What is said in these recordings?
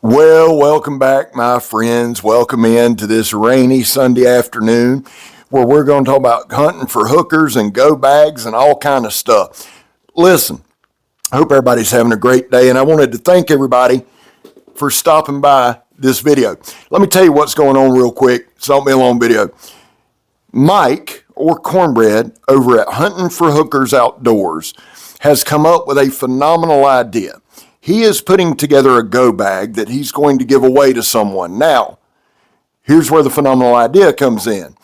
Well, welcome back, my friends. Welcome into this rainy Sunday afternoon where we're going to talk about hunting for hookers and go bags and all kind of stuff. Listen, I hope everybody's having a great day, and I wanted to thank everybody for stopping by this video. Let me tell you what's going on real quick. It's not be a long video. Mike, or Cornbread, over at Hunting for Hookers Outdoors, has come up with a phenomenal idea. He is putting together a go bag that he's going to give away to someone. Now, here's where the phenomenal idea comes in.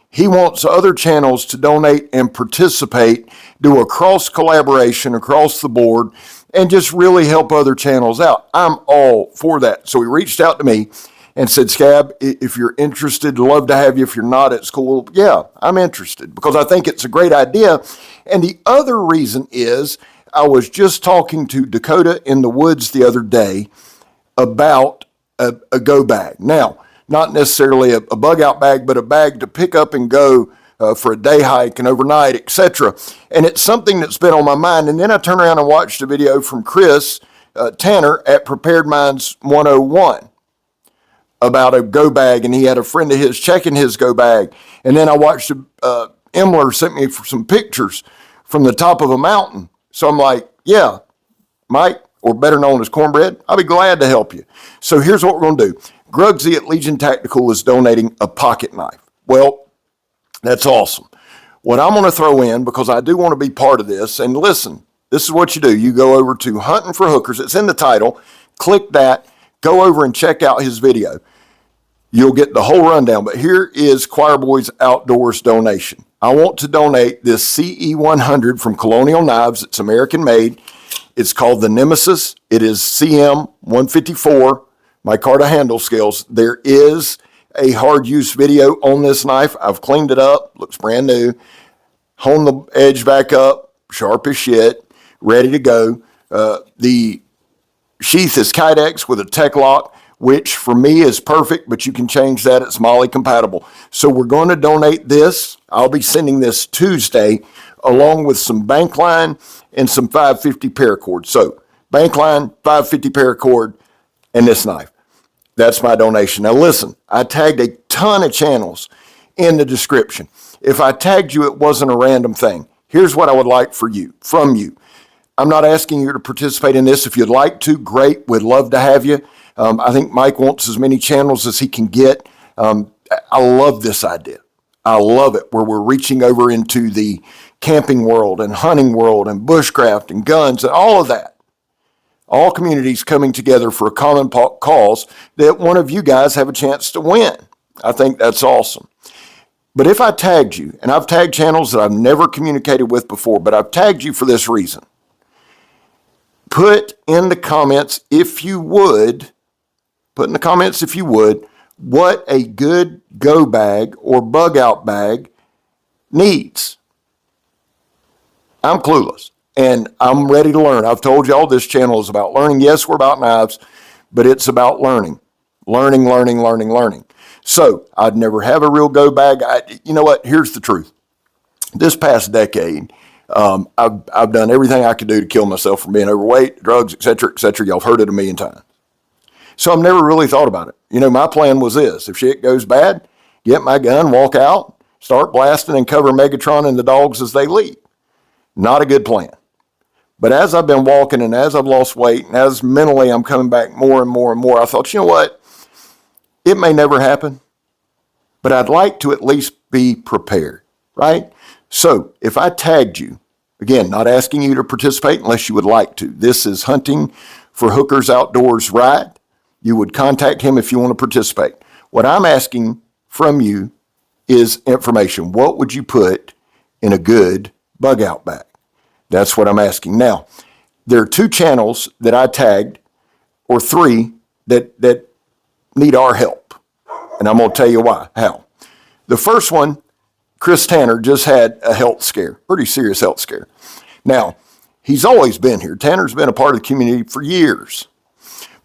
He wants other channels to donate and participate, do a cross collaboration across the board, and just really help other channels out. I'm all for that. So he reached out to me and said, Scab, if you're interested, love to have you. If you're not, it's cool. Yeah, I'm interested because I think it's a great idea. And the other reason is, I was just talking to Dakota in the woods the other day about a go bag. Now, not necessarily a bug out bag, but a bag to pick up and go for a day hike and overnight, etc. And it's something that's been on my mind. And then I turned around and watched a video from Chris Tanner at Prepared Minds 101 about a go bag, and he had a friend of his checking his go bag. And then I watched Emler sent me some pictures from the top of a mountain. So I'm like, yeah, Mike, or better known as Cornbread, I'll be glad to help you. So here's what we're going to do. Grugsy at Legion Tactical is donating a pocket knife. Well, that's awesome. What I'm going to throw in, because I do want to be part of this, and listen, this is what you do. You go over to Hunting for Hookers. It's in the title. Click that. Go over and check out his video. You'll get the whole rundown. But here is Choir Boys Outdoors donation. I want to donate this CE100 from Colonial Knives. It's American made. It's called the Nemesis. It is CM 154, micarta handle scales. There is a hard use video on this knife. I've cleaned it up. Looks brand new. Honed the edge back up. Sharp as shit. Ready to go. The sheath is Kydex with a tech lock, which for me is perfect, but you can change that. It's MOLLE compatible. So we're going to donate this. I'll be sending this Tuesday along with some bank line and some 550 paracord. So bank line, 550 paracord, and this knife. That's my donation. Now listen, I tagged a ton of channels in the description. If I tagged you, it wasn't a random thing. Here's what I would like from you. I'm not asking you to participate in this. If you'd like to, great. We'd love to have you. I think Mike wants as many channels as he can get. I love this idea. I love it, where we're reaching over into the camping world and hunting world and bushcraft and guns and all of that. All communities coming together for a common cause that one of you guys have a chance to win. I think that's awesome. But if I tagged you, and I've tagged channels that I've never communicated with before, but I've tagged you for this reason. Put in the comments, if you would, what a good go bag or bug out bag needs. I'm clueless and I'm ready to learn. I've told y'all this channel is about learning. Yes, we're about knives, but it's about learning. Learning. So I'd never have a real go bag. You know what? Here's the truth. This past decade, I've done everything I could do to kill myself from being overweight, drugs, etc., etc. Y'all have heard it a million times. So I've never really thought about it. You know, my plan was this. If shit goes bad, get my gun, walk out, start blasting, and cover Megatron and the dogs as they leave. Not a good plan. But as I've been walking and as I've lost weight and as mentally I'm coming back more and more and more, I thought, you know what? It may never happen, but I'd like to at least be prepared, right? So if I tagged you, again, not asking you to participate unless you would like to. This is Hunting for Hookers Outdoors Ride. You would contact him if you want to participate. What I'm asking from you is information. What would you put in a good bug out bag? That's what I'm asking. Now, there are 2 channels that I tagged, or 3, that need our help. And I'm going to tell you why, how. The first one, Chris Tanner just had a health scare, pretty serious health scare. Now, he's always been here. Tanner's been a part of the community for years.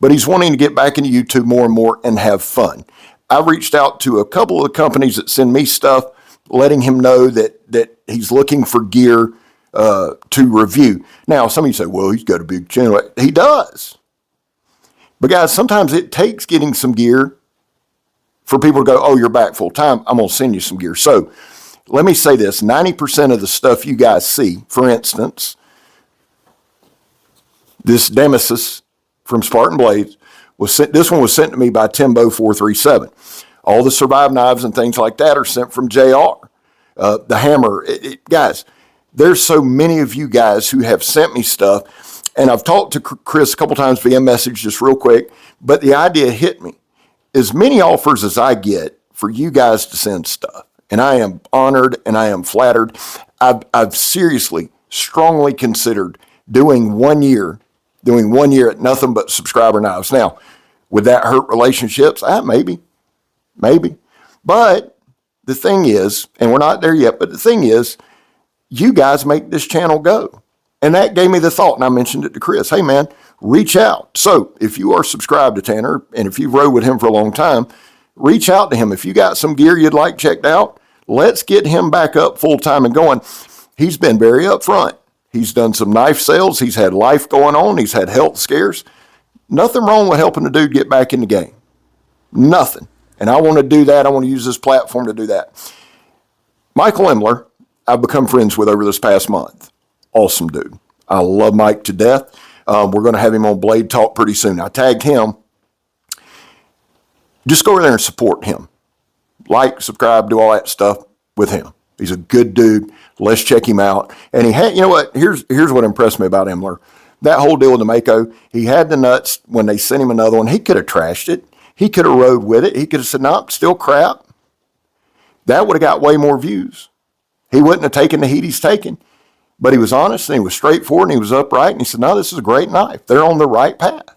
But he's wanting to get back into YouTube more and more and have fun. I've reached out to a couple of the companies that send me stuff, letting him know that he's looking for gear to review. Now, some of you say, well, he's got a big channel. He does. But guys, sometimes it takes getting some gear for people to go, oh, you're back full time. I'm going to send you some gear. So let me say this, 90% of the stuff you guys see, for instance, this Nemesis from Spartan Blades, this one was sent to me by Timbo437. All the Survive knives and things like that are sent from JR. The hammer, guys, there's so many of you guys who have sent me stuff, and I've talked to Chris a couple times via message just real quick, but the idea hit me. As many offers as I get for you guys to send stuff, and I am honored and I am flattered. I've seriously, strongly considered doing 1 year at nothing but subscriber knives. Now, would that hurt relationships? Maybe. But the thing is, and we're not there yet, but the thing is, you guys make this channel go. And that gave me the thought, and I mentioned it to Chris. Hey, man, reach out. So if you are subscribed to Tanner, and if you've rode with him for a long time, reach out to him. If you got some gear you'd like checked out, let's get him back up full time and going. He's been very upfront. He's done some knife sales. He's had life going on. He's had health scares. Nothing wrong with helping a dude get back in the game. Nothing. And I want to do that. I want to use this platform to do that. Michael Emler, I've become friends with over this past month. Awesome dude. I love Mike to death. We're going to have him on Blade Talk pretty soon. I tagged him. Just go over there and support him. Like, subscribe, do all that stuff with him. He's a good dude. Let's check him out. And he had, you know what? Here's what impressed me about Emler. That whole deal with the Mako, he had the nuts when they sent him another one. He could have trashed it. He could have rode with it. He could have said, no, still crap. That would have got way more views. He wouldn't have taken the heat he's taken. But he was honest and he was straightforward and he was upright. And he said, no, this is a great knife. They're on the right path.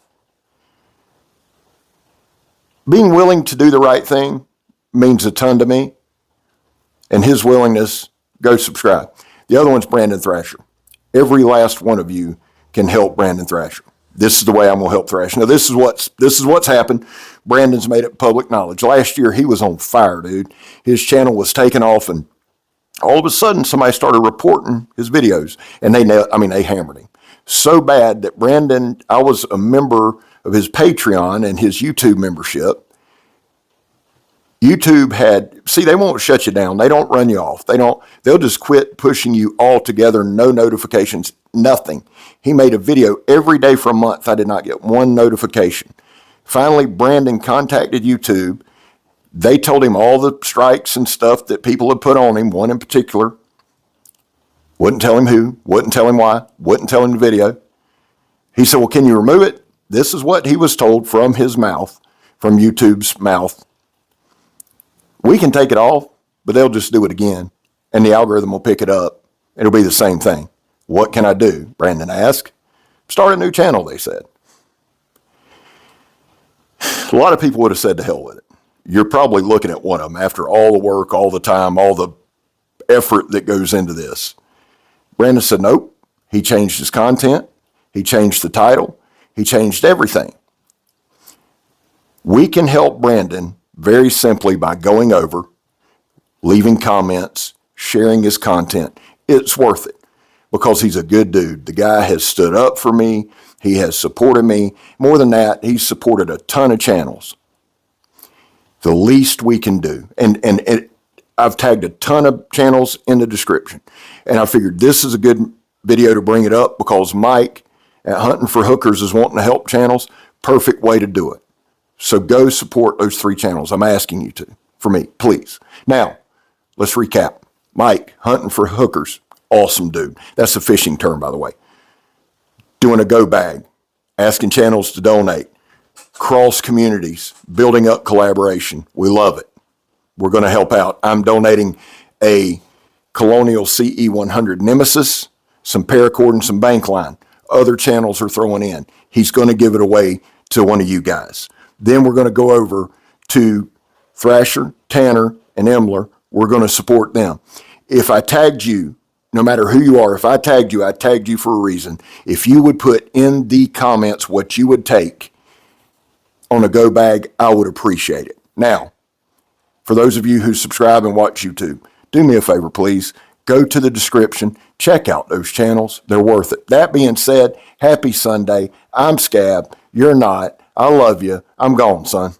Being willing to do the right thing means a ton to me. And his willingness, go subscribe. The other one's Brandon Thrasher. Every last one of you can help Brandon Thrasher. This is the way I'm going to help Thrasher. Now, this is what's happened. Brandon's made it public knowledge. Last year, he was on fire, dude. His channel was taken off, and all of a sudden, somebody started reporting his videos, and they hammered him so bad that Brandon, I was a member of his Patreon and his YouTube membership. YouTube they won't shut you down. They don't run you off. They'll just quit pushing you altogether. No notifications, nothing. He made a video every day for a month. I did not get one notification. Finally, Brandon contacted YouTube. They told him all the strikes and stuff that people had put on him, one in particular. Wouldn't tell him who, wouldn't tell him why, wouldn't tell him the video. He said, well, can you remove it? This is what he was told from his mouth, from YouTube's mouth. We can take it off, but they'll just do it again, and the algorithm will pick it up. It'll be the same thing. What can I do? Brandon asked. Start a new channel, they said. A lot of people would have said to hell with it. You're probably looking at one of them after all the work, all the time, all the effort that goes into this. Brandon said, nope. He changed his content. He changed the title. He changed everything. We can help Brandon very simply by going over, leaving comments, sharing his content. It's worth it because he's a good dude. The guy has stood up for me. He has supported me. More than that, he's supported a ton of channels. The least we can do. And I've tagged a ton of channels in the description. And I figured this is a good video to bring it up because Mike at Hunting for Hookers is wanting to help channels. Perfect way to do it. So go support those 3 channels. I'm asking you to, for me, please. Now, let's recap. Mike, Hunting for Hookers, awesome dude. That's a fishing term, by the way. Doing a go bag, asking channels to donate, cross communities, building up collaboration. We love it. We're going to help out. I'm donating a Colonial CE 100 Nemesis, some paracord, and some bank line. Other channels are throwing in. He's going to give it away to one of you guys. Then we're going to go over to Thrasher, Tanner, and Emler. We're going to support them. If I tagged you, no matter who you are, if I tagged you for a reason. If you would put in the comments what you would take on a go bag, I would appreciate it. Now, for those of you who subscribe and watch YouTube, do me a favor, please. Go to the description. Check out those channels. They're worth it. That being said, happy Sunday. I'm Scab. You're not. I love you. I'm gone, son.